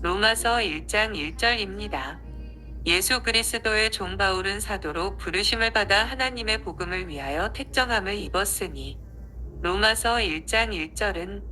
로마서 1장 1절입니다. 예수 그리스도의 종 바울은 사도로 부르심을 받아 하나님의 복음을 위하여 택정함을 입었으니. 로마서 1장 1절은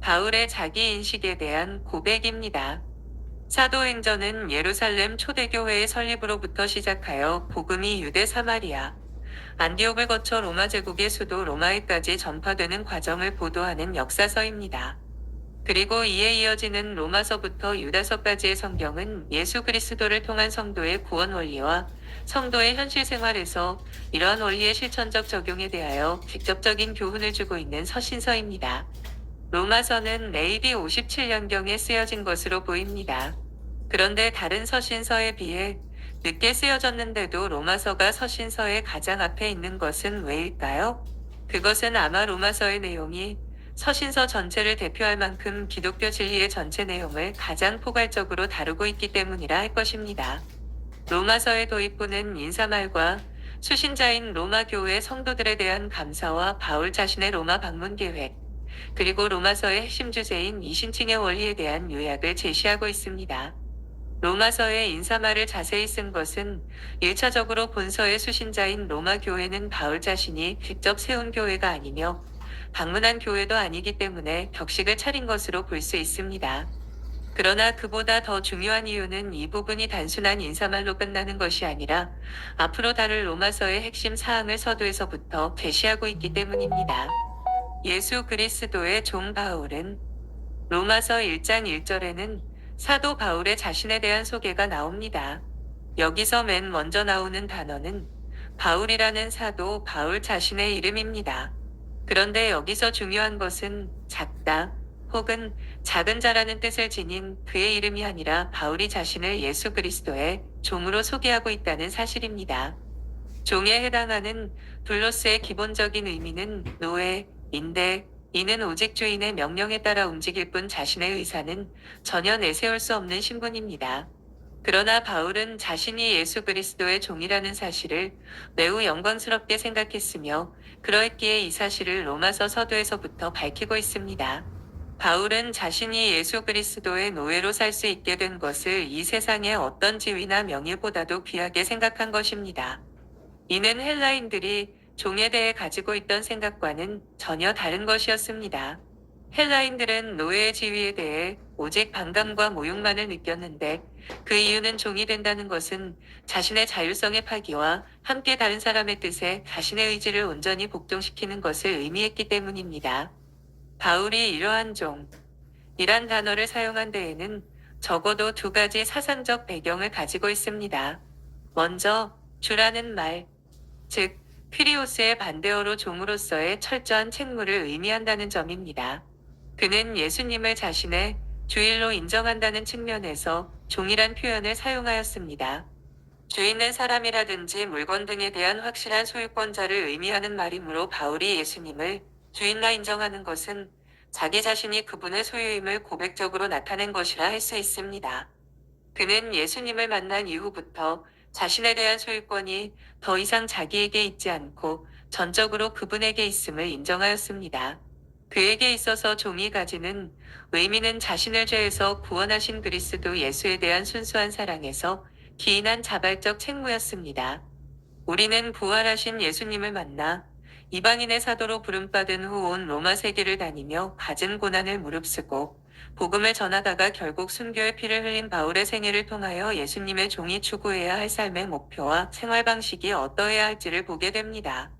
바울의 자기 인식에 대한 고백입니다. 사도행전은 예루살렘 초대교회의 설립으로부터 시작하여 복음이 유대 사마리아, 안디옥을 거쳐 로마 제국의 수도 로마에까지 전파되는 과정을 보도하는 역사서입니다. 그리고 이에 이어지는 로마서부터 유다서까지의 성경은 예수 그리스도를 통한 성도의 구원 원리와 성도의 현실 생활에서 이러한 원리의 실천적 적용에 대하여 직접적인 교훈을 주고 있는 서신서입니다. 로마서는 AD 57년경에 쓰여진 것으로 보입니다. 그런데 다른 서신서에 비해 늦게 쓰여졌는데도 로마서가 서신서의 가장 앞에 있는 것은 왜일까요? 그것은 아마 로마서의 내용이 서신서 전체를 대표할 만큼 기독교 진리의 전체 내용을 가장 포괄적으로 다루고 있기 때문이라 할 것입니다. 로마서의 도입부는 인사말과 수신자인 로마 교회 성도들에 대한 감사와 바울 자신의 로마 방문 계획, 그리고 로마서의 핵심 주제인 이신칭의 원리에 대한 요약을 제시하고 있습니다. 로마서의 인사말을 자세히 쓴 것은 1차적으로 본서의 수신자인 로마 교회는 바울 자신이 직접 세운 교회가 아니며 방문한 교회도 아니기 때문에 격식을 차린 것으로 볼 수 있습니다. 그러나 그보다 더 중요한 이유는 이 부분이 단순한 인사말로 끝나는 것이 아니라 앞으로 다룰 로마서의 핵심 사항을 서두에서부터 제시하고 있기 때문입니다. 예수 그리스도의 종 바울은 로마서 1장 1절에는 사도 바울의 자신에 대한 소개가 나옵니다. 여기서 맨 먼저 나오는 단어는 바울이라는 사도 바울 자신의 이름입니다. 그런데 여기서 중요한 것은 작다 혹은 작은 자라는 뜻을 지닌 그의 이름이 아니라 바울이 자신을 예수 그리스도의 종으로 소개하고 있다는 사실입니다. 종에 해당하는 둘로스의 기본적인 의미는 노예인데 이는 오직 주인의 명령에 따라 움직일 뿐 자신의 의사는 전혀 내세울 수 없는 신분입니다. 그러나 바울은 자신이 예수 그리스도의 종이라는 사실을 매우 영광스럽게 생각했으며 그러했기에 이 사실을 로마서 서두에서부터 밝히고 있습니다. 바울은 자신이 예수 그리스도의 노예로 살 수 있게 된 것을 이 세상의 어떤 지위나 명예보다도 귀하게 생각한 것입니다. 이는 헬라인들이 종에 대해 가지고 있던 생각과는 전혀 다른 것이었습니다. 헬라인들은 노예의 지위에 대해 오직 반감과 모욕만을 느꼈는데 그 이유는 종이 된다는 것은 자신의 자율성의 파기와 함께 다른 사람의 뜻에 자신의 의지를 온전히 복종시키는 것을 의미했기 때문입니다. 바울이 이러한 종이란 단어를 사용한 데에는 적어도 두 가지 사상적 배경을 가지고 있습니다. 먼저 주라는 말, 즉 퀴리오스의 반대어로 종으로서의 철저한 책무를 의미한다는 점입니다. 그는 예수님을 자신의 주일로 인정한다는 측면에서 종이란 표현을 사용하였습니다. 주인은 사람이라든지 물건 등에 대한 확실한 소유권자를 의미하는 말이므로 바울이 예수님을 주인라 인정하는 것은 자기 자신이 그분의 소유임을 고백적으로 나타낸 것이라 할 수 있습니다. 그는 예수님을 만난 이후부터 자신에 대한 소유권이 더 이상 자기에게 있지 않고 전적으로 그분에게 있음을 인정하였습니다. 그에게 있어서 종이 가지는 의미는 자신을 죄에서 구원하신 그리스도 예수에 대한 순수한 사랑에서 기인한 자발적 책무였습니다. 우리는 부활하신 예수님을 만나 이방인의 사도로 부름받은 후 온 로마 세계를 다니며 갖은 고난을 무릅쓰고 복음을 전하다가 결국 순교의 피를 흘린 바울의 생애를 통하여 예수님의 종이 추구해야 할 삶의 목표와 생활 방식이 어떠해야 할지를 보게 됩니다.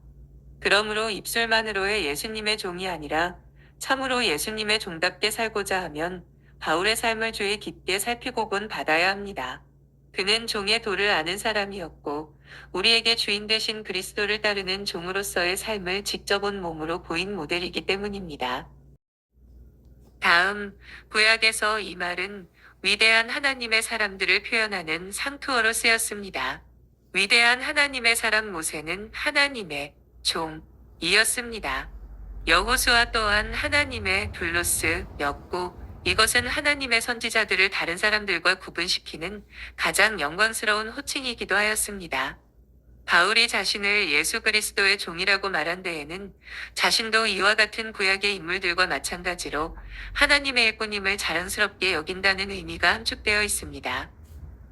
그러므로 입술만으로의 예수님의 종이 아니라 참으로 예수님의 종답게 살고자 하면 바울의 삶을 주의 깊게 살피고 받아야 합니다. 그는 종의 도를 아는 사람이었고 우리에게 주인 되신 그리스도를 따르는 종으로서의 삶을 직접 온 몸으로 보인 모델이기 때문입니다. 다음, 구약에서 이 말은 위대한 하나님의 사람들을 표현하는 상투어로 쓰였습니다. 위대한 하나님의 사람 모세는 하나님의 종이었습니다. 여호수아 또한 하나님의 둘로스였고 이것은 하나님의 선지자들을 다른 사람들과 구분시키는 가장 영광스러운 호칭이기도 하였습니다. 바울이 자신을 예수 그리스도의 종이라고 말한 데에는 자신도 이와 같은 구약의 인물들과 마찬가지로 하나님의 일꾼임을 자랑스럽게 여긴다는 의미가 함축되어 있습니다.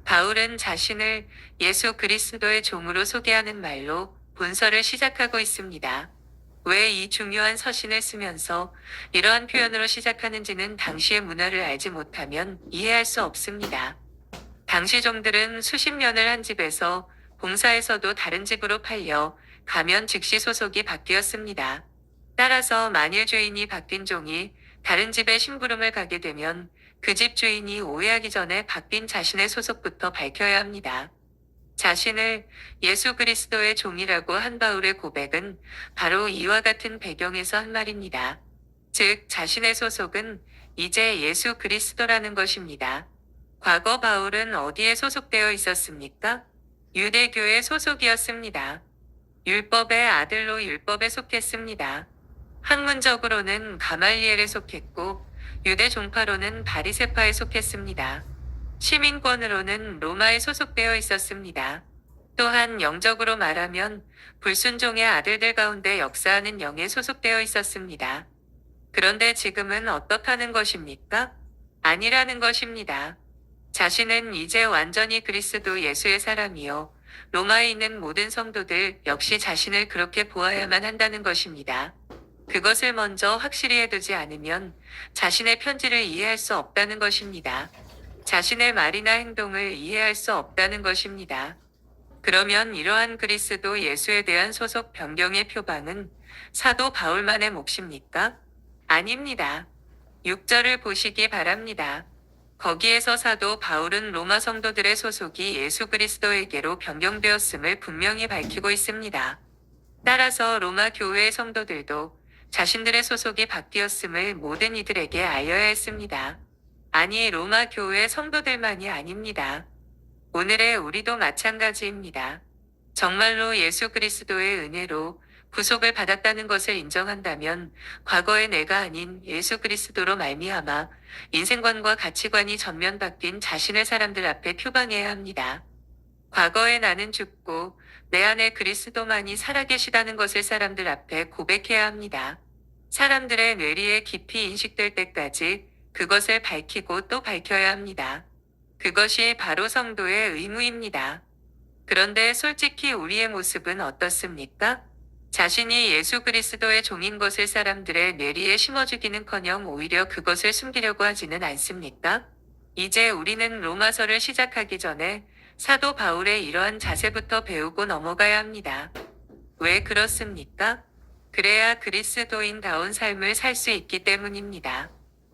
바울은 자신을 예수 그리스도의 종으로 소개하는 말로 본서를 시작하고 있습니다. 왜 이 중요한 서신을 쓰면서 이러한 표현으로 시작하는지는 당시의 문화를 알지 못하면 이해할 수 없습니다. 당시 종들은 수십 년을 한 집에서 봉사에서도 다른 집으로 팔려 가면 즉시 소속이 바뀌었습니다. 따라서 만일 주인이 바뀐 종이 다른 집에 심부름을 가게 되면 그 집 주인이 오해하기 전에 바뀐 자신의 소속부터 밝혀야 합니다. 자신을 예수 그리스도의 종이라고 한 바울의 고백은 바로 이와 같은 배경에서 한 말입니다. 즉, 자신의 소속은 이제 예수 그리스도라는 것입니다. 과거 바울은 어디에 소속되어 있었습니까? 유대교의 소속이었습니다. 율법의 아들로 율법에 속했습니다. 학문적으로는 가말리엘에 속했고 유대 종파로는 바리새파에 속했습니다. 시민권으로는 로마에 소속되어 있었습니다. 또한 영적으로 말하면 불순종의 아들들 가운데 역사하는 영에 소속되어 있었습니다. 그런데 지금은 어떻다는 것입니까? 아니라는 것입니다. 자신은 이제 완전히 그리스도 예수의 사람이요. 로마에 있는 모든 성도들 역시 자신을 그렇게 보아야만 한다는 것입니다. 그것을 먼저 확실히 해두지 않으면 자신의 편지를 이해할 수 없다는 것입니다. 자신의 말이나 행동을 이해할 수 없다는 것입니다. 그러면 이러한 그리스도 예수에 대한 소속 변경의 표방은 사도 바울만의 몫입니까? 아닙니다. 6절을 보시기 바랍니다. 거기에서 사도 바울은 로마 성도들의 소속이 예수 그리스도에게로 변경되었음을 분명히 밝히고 있습니다. 따라서 로마 교회의 성도들도 자신들의 소속이 바뀌었음을 모든 이들에게 알려야 했습니다. 아니, 로마 교회 성도들만이 아닙니다. 오늘의 우리도 마찬가지입니다. 정말로 예수 그리스도의 은혜로 구속을 받았다는 것을 인정한다면 과거의 내가 아닌 예수 그리스도로 말미암아 인생관과 가치관이 전면 바뀐 자신의 사람들 앞에 표방해야 합니다. 과거의 나는 죽고 내 안에 그리스도만이 살아계시다는 것을 사람들 앞에 고백해야 합니다. 사람들의 뇌리에 깊이 인식될 때까지 그것을 밝히고 또 밝혀야 합니다. 그것이 바로 성도의 의무입니다. 그런데 솔직히 우리의 모습은 어떻습니까? 자신이 예수 그리스도의 종인 것을 사람들의 뇌리에 심어주기는커녕 오히려 그것을 숨기려고 하지는 않습니까? 이제 우리는 로마서를 시작하기 전에 사도 바울의 이러한 자세부터 배우고 넘어가야 합니다. 왜 그렇습니까? 그래야 그리스도인다운 삶을 살 수 있기 때문입니다.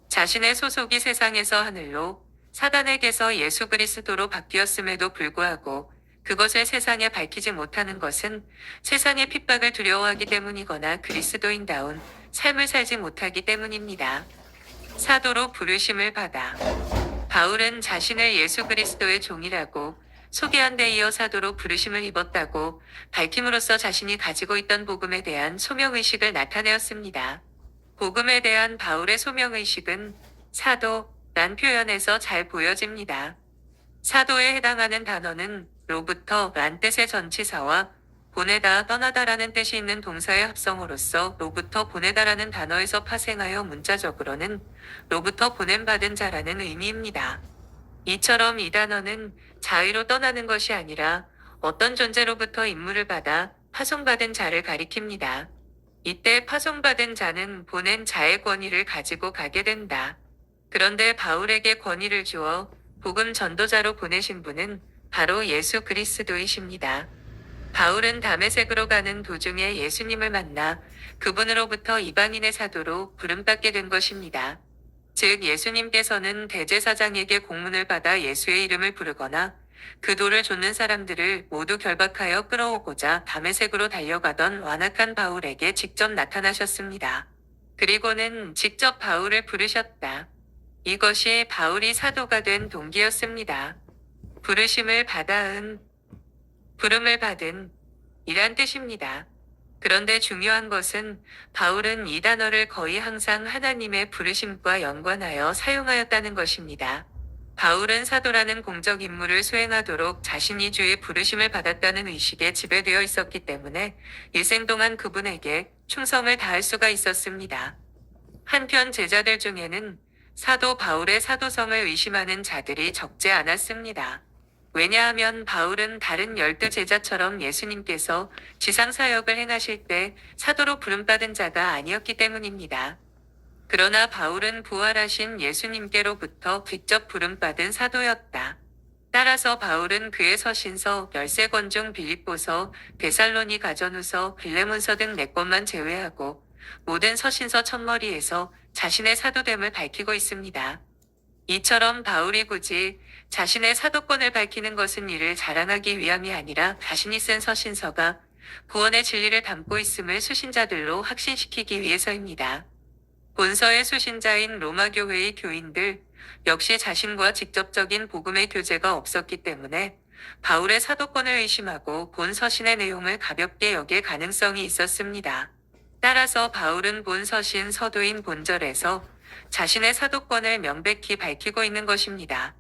자신의 소속이 세상에서 하늘로, 사단에게서 예수 그리스도로 바뀌었음에도 불구하고 그것을 세상에 밝히지 못하는 것은 세상의 핍박을 두려워하기 때문이거나 그리스도인다운 삶을 살지 못하기 때문입니다. 사도로 부르심을 받아 바울은 자신을 예수 그리스도의 종이라고 소개한 데 이어 사도로 부르심을 입었다고 밝힘으로써 자신이 가지고 있던 복음에 대한 소명의식을 나타내었습니다. 복음에 대한 바울의 소명의식은 사도란 표현에서 잘 보여집니다. 사도에 해당하는 단어는 로부터 란 뜻의 전치사와 보내다 떠나다라는 뜻이 있는 동사의 합성어로서 로부터 보내다라는 단어에서 파생하여 문자적으로는 로부터 보냄받은 자라는 의미입니다. 이처럼 이 단어는 자의로 떠나는 것이 아니라 어떤 존재로부터 임무를 받아 파송받은 자를 가리킵니다. 이때 파송받은 자는 보낸 자의 권위를 가지고 가게 된다. 그런데 바울에게 권위를 주어 복음 전도자로 보내신 분은 바로 예수 그리스도이십니다. 바울은 다메섹으로 가는 도중에 예수님을 만나 그분으로부터 이방인의 사도로 부름받게 된 것입니다. 즉, 예수님께서는 대제사장에게 공문을 받아 예수의 이름을 부르거나 그 돌을 좇는 사람들을 모두 결박하여 끌어오고자 다메섹으로 달려가던 완악한 바울에게 직접 나타나셨습니다. 그리고는 직접 바울을 부르셨다. 이것이 바울이 사도가 된 동기였습니다. 부르심을 받아은, 부름을 받은 이란 뜻입니다. 그런데 중요한 것은 바울은 이 단어를 거의 항상 하나님의 부르심과 연관하여 사용하였다는 것입니다. 바울은 사도라는 공적 임무를 수행하도록 자신이 주의 부르심을 받았다는 의식에 지배되어 있었기 때문에 일생 동안 그분에게 충성을 다할 수가 있었습니다. 한편 제자들 중에는 사도 바울의 사도성을 의심하는 자들이 적지 않았습니다. 왜냐하면 바울은 다른 12제자처럼 예수님께서 지상사역을 행하실 때 사도로 부름받은 자가 아니었기 때문입니다. 그러나 바울은 부활하신 예수님께로부터 직접 부름받은 사도였다. 따라서 바울은 그의 서신서 13권 중 빌립보서, 데살로니 가전후서, 빌레몬서 등 4권만 제외하고 모든 서신서 첫머리에서 자신의 사도됨을 밝히고 있습니다. 이처럼 바울이 굳이 자신의 사도권을 밝히는 것은 이를 자랑하기 위함이 아니라 자신이 쓴 서신서가 구원의 진리를 담고 있음을 수신자들로 확신시키기 위해서입니다. 본서의 수신자인 로마 교회의 교인들 역시 자신과 직접적인 복음의 교제가 없었기 때문에 바울의 사도권을 의심하고 본 서신의 내용을 가볍게 여길 가능성이 있었습니다. 따라서 바울은 본 서신 서도인 본절에서 자신의 사도권을 명백히 밝히고 있는 것입니다.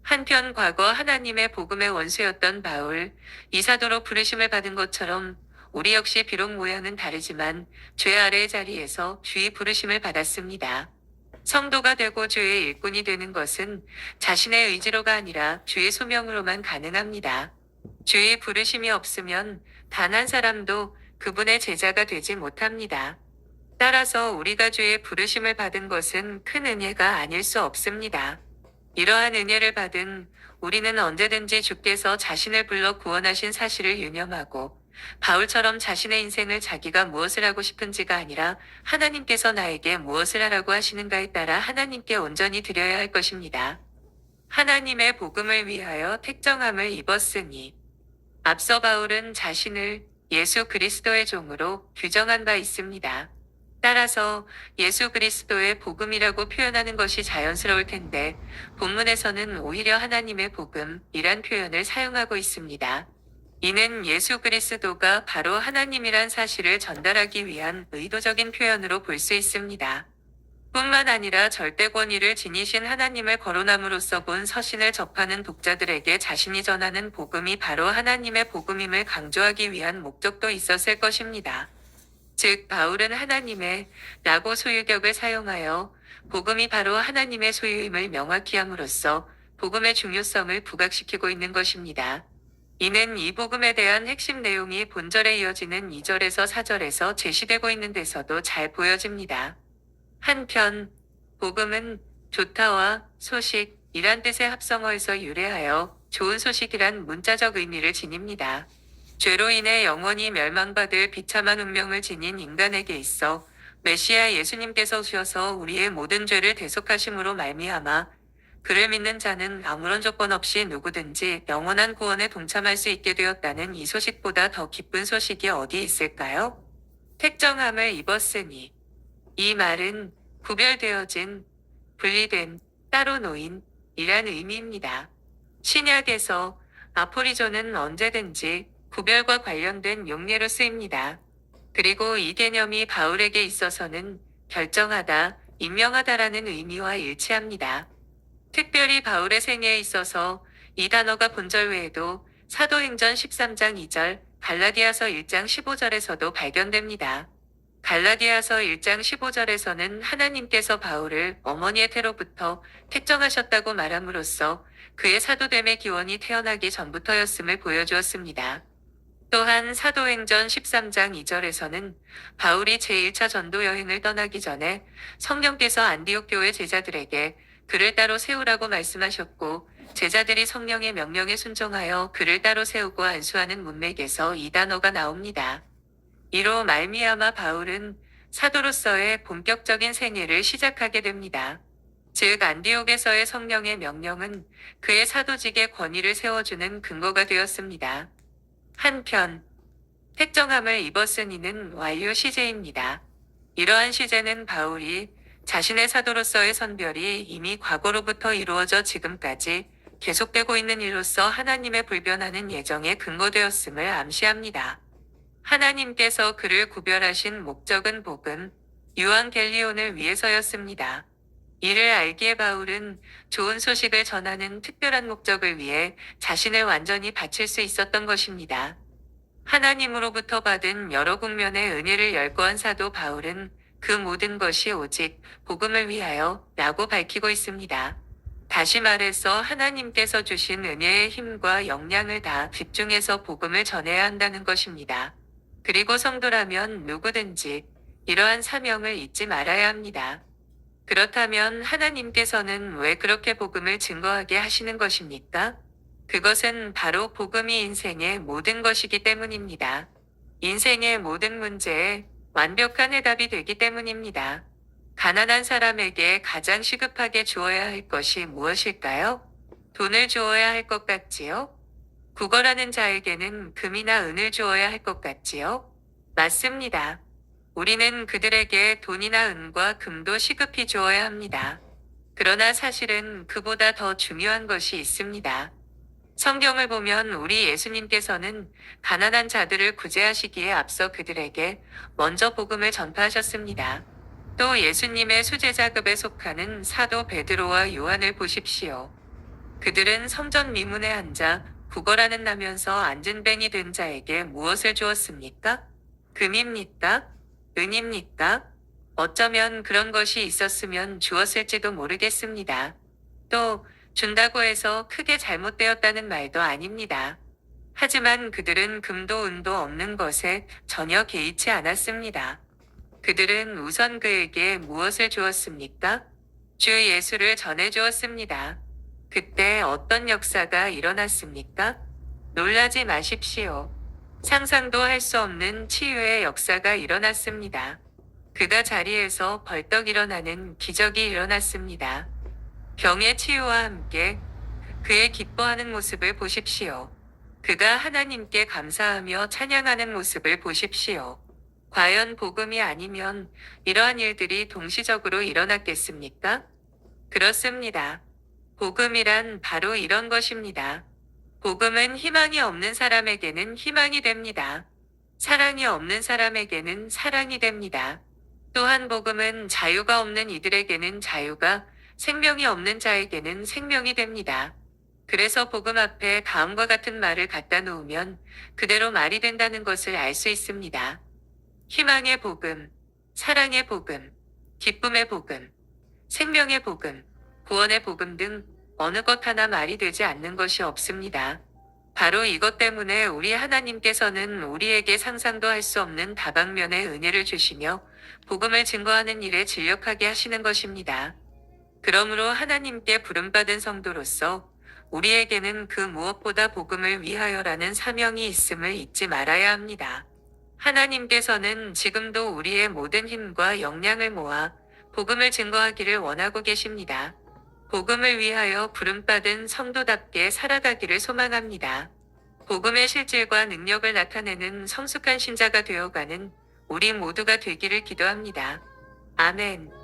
한편 과거 하나님의 복음의 원수였던 바울, 이 사도로 부르심을 받은 것처럼 우리 역시 비록 모양은 다르지만 죄 아래의 자리에서 주의 부르심을 받았습니다. 성도가 되고 주의 일꾼이 되는 것은 자신의 의지로가 아니라 주의 소명으로만 가능합니다. 주의 부르심이 없으면 단 한 사람도 그분의 제자가 되지 못합니다. 따라서 우리가 주의 부르심을 받은 것은 큰 은혜가 아닐 수 없습니다. 이러한 은혜를 받은 우리는 언제든지 주께서 자신을 불러 구원하신 사실을 유념하고 바울처럼 자신의 인생을 자기가 무엇을 하고 싶은지가 아니라 하나님께서 나에게 무엇을 하라고 하시는가에 따라 하나님께 온전히 드려야 할 것입니다. 하나님의 복음을 위하여 택정함을 입었으니 앞서 바울은 자신을 예수 그리스도의 종으로 규정한 바 있습니다. 따라서 예수 그리스도의 복음이라고 표현하는 것이 자연스러울 텐데 본문에서는 오히려 하나님의 복음이란 표현을 사용하고 있습니다. 이는 예수 그리스도가 바로 하나님이란 사실을 전달하기 위한 의도적인 표현으로 볼 수 있습니다. 뿐만 아니라 절대 권위를 지니신 하나님을 거론함으로써 본 서신을 접하는 독자들에게 자신이 전하는 복음이 바로 하나님의 복음임을 강조하기 위한 목적도 있었을 것입니다. 즉 바울은 하나님의 라고 소유격을 사용하여 복음이 바로 하나님의 소유임을 명확히 함으로써 복음의 중요성을 부각시키고 있는 것입니다. 이는 이 복음에 대한 핵심 내용이 본절에 이어지는 2절에서 4절에서 제시되고 있는 데서도 잘 보여집니다. 한편 복음은 좋다와 소식이란 뜻의 합성어에서 유래하여 좋은 소식이란 문자적 의미를 지닙니다. 죄로 인해 영원히 멸망받을 비참한 운명을 지닌 인간에게 있어 메시아 예수님께서 오셔서 우리의 모든 죄를 대속하심으로 말미암아 그를 믿는 자는 아무런 조건 없이 누구든지 영원한 구원에 동참할 수 있게 되었다는 이 소식보다 더 기쁜 소식이 어디 있을까요? 택정함을 입었으니 이 말은 구별되어진, 분리된, 따로 놓인 이란 의미입니다. 신약에서 아포리존은 언제든지 구별과 관련된 용례로 쓰입니다. 그리고 이 개념이 바울에게 있어서는 결정하다, 임명하다라는 의미와 일치합니다. 특별히 바울의 생애에 있어서 이 단어가 본절 외에도 사도행전 13장 2절, 갈라디아서 1장 15절에서도 발견됩니다. 갈라디아서 1장 15절에서는 하나님께서 바울을 어머니의 태로부터 택정하셨다고 말함으로써 그의 사도됨의 기원이 태어나기 전부터였음을 보여주었습니다. 또한 사도행전 13장 2절에서는 바울이 제1차 전도 여행을 떠나기 전에 성령께서 안디옥 교회 제자들에게 그를 따로 세우라고 말씀하셨고 제자들이 성령의 명령에 순종하여 그를 따로 세우고 안수하는 문맥에서 이 단어가 나옵니다. 이로 말미암아 바울은 사도로서의 본격적인 생애를 시작하게 됩니다. 즉 안디옥에서의 성령의 명령은 그의 사도직의 권위를 세워주는 근거가 되었습니다. 한편 택정함을 입었으니는 완료 시제입니다. 이러한 시제는 바울이 자신의 사도로서의 선별이 이미 과거로부터 이루어져 지금까지 계속되고 있는 일로서 하나님의 불변하는 예정에 근거되었음을 암시합니다. 하나님께서 그를 구별하신 목적은 복음, 유앙겔리온을 위해서였습니다. 이를 알기에 바울은 좋은 소식을 전하는 특별한 목적을 위해 자신을 완전히 바칠 수 있었던 것입니다. 하나님으로부터 받은 여러 국면의 은혜를 열거한 사도 바울은 그 모든 것이 오직 복음을 위하여 라고 밝히고 있습니다. 다시 말해서 하나님께서 주신 은혜의 힘과 역량을 다 집중해서 복음을 전해야 한다는 것입니다. 그리고 성도라면 누구든지 이러한 사명을 잊지 말아야 합니다. 그렇다면 하나님께서는 왜 그렇게 복음을 증거하게 하시는 것입니까? 그것은 바로 복음이 인생의 모든 것이기 때문입니다. 인생의 모든 문제에 완벽한 해답이 되기 때문입니다. 가난한 사람에게 가장 시급하게 주어야 할 것이 무엇일까요? 돈을 주어야 할 것 같지요? 구걸하는 자에게는 금이나 은을 주어야 할 것 같지요? 맞습니다. 우리는 그들에게 돈이나 은과 금도 시급히 주어야 합니다. 그러나 사실은 그보다 더 중요한 것이 있습니다. 성경을 보면 우리 예수님께서는 가난한 자들을 구제하시기에 앞서 그들에게 먼저 복음을 전파하셨습니다. 또 예수님의 수제자급에 속하는 사도 베드로와 요한을 보십시오. 그들은 성전 미문에 앉아 구걸하는 나면서 앉은 뱅이 된 자에게 무엇을 주었습니까? 금입니까? 은입니까? 어쩌면 그런 것이 있었으면 주었을지도 모르겠습니다. 또 준다고 해서 크게 잘못되었다는 말도 아닙니다. 하지만 그들은 금도 은도 없는 것에 전혀 개의치 않았습니다. 그들은 우선 그에게 무엇을 주었습니까? 주 예수를 전해 주었습니다. 그때 어떤 역사가 일어났습니까? 놀라지 마십시오. 상상도 할 수 없는 치유의 역사가 일어났습니다. 그가 자리에서 벌떡 일어나는 기적이 일어났습니다. 병의 치유와 함께 그의 기뻐하는 모습을 보십시오. 그가 하나님께 감사하며 찬양하는 모습을 보십시오. 과연 복음이 아니면 이러한 일들이 동시적으로 일어났겠습니까? 그렇습니다. 복음이란 바로 이런 것입니다. 복음은 희망이 없는 사람에게는 희망이 됩니다. 사랑이 없는 사람에게는 사랑이 됩니다. 또한 복음은 자유가 없는 이들에게는 자유가, 생명이 없는 자에게는 생명이 됩니다. 그래서 복음 앞에 다음과 같은 말을 갖다 놓으면 그대로 말이 된다는 것을 알 수 있습니다. 희망의 복음, 사랑의 복음, 기쁨의 복음, 생명의 복음, 구원의 복음 등 어느 것 하나 말이 되지 않는 것이 없습니다. 바로 이것 때문에 우리 하나님께서는 우리에게 상상도 할 수 없는 다방면의 은혜를 주시며 복음을 증거하는 일에 진력하게 하시는 것입니다. 그러므로 하나님께 부름받은 성도로서 우리에게는 그 무엇보다 복음을 위하여라는 사명이 있음을 잊지 말아야 합니다. 하나님께서는 지금도 우리의 모든 힘과 역량을 모아 복음을 증거하기를 원하고 계십니다. 복음을 위하여 부름받은 성도답게 살아가기를 소망합니다. 복음의 실질과 능력을 나타내는 성숙한 신자가 되어가는 우리 모두가 되기를 기도합니다. 아멘.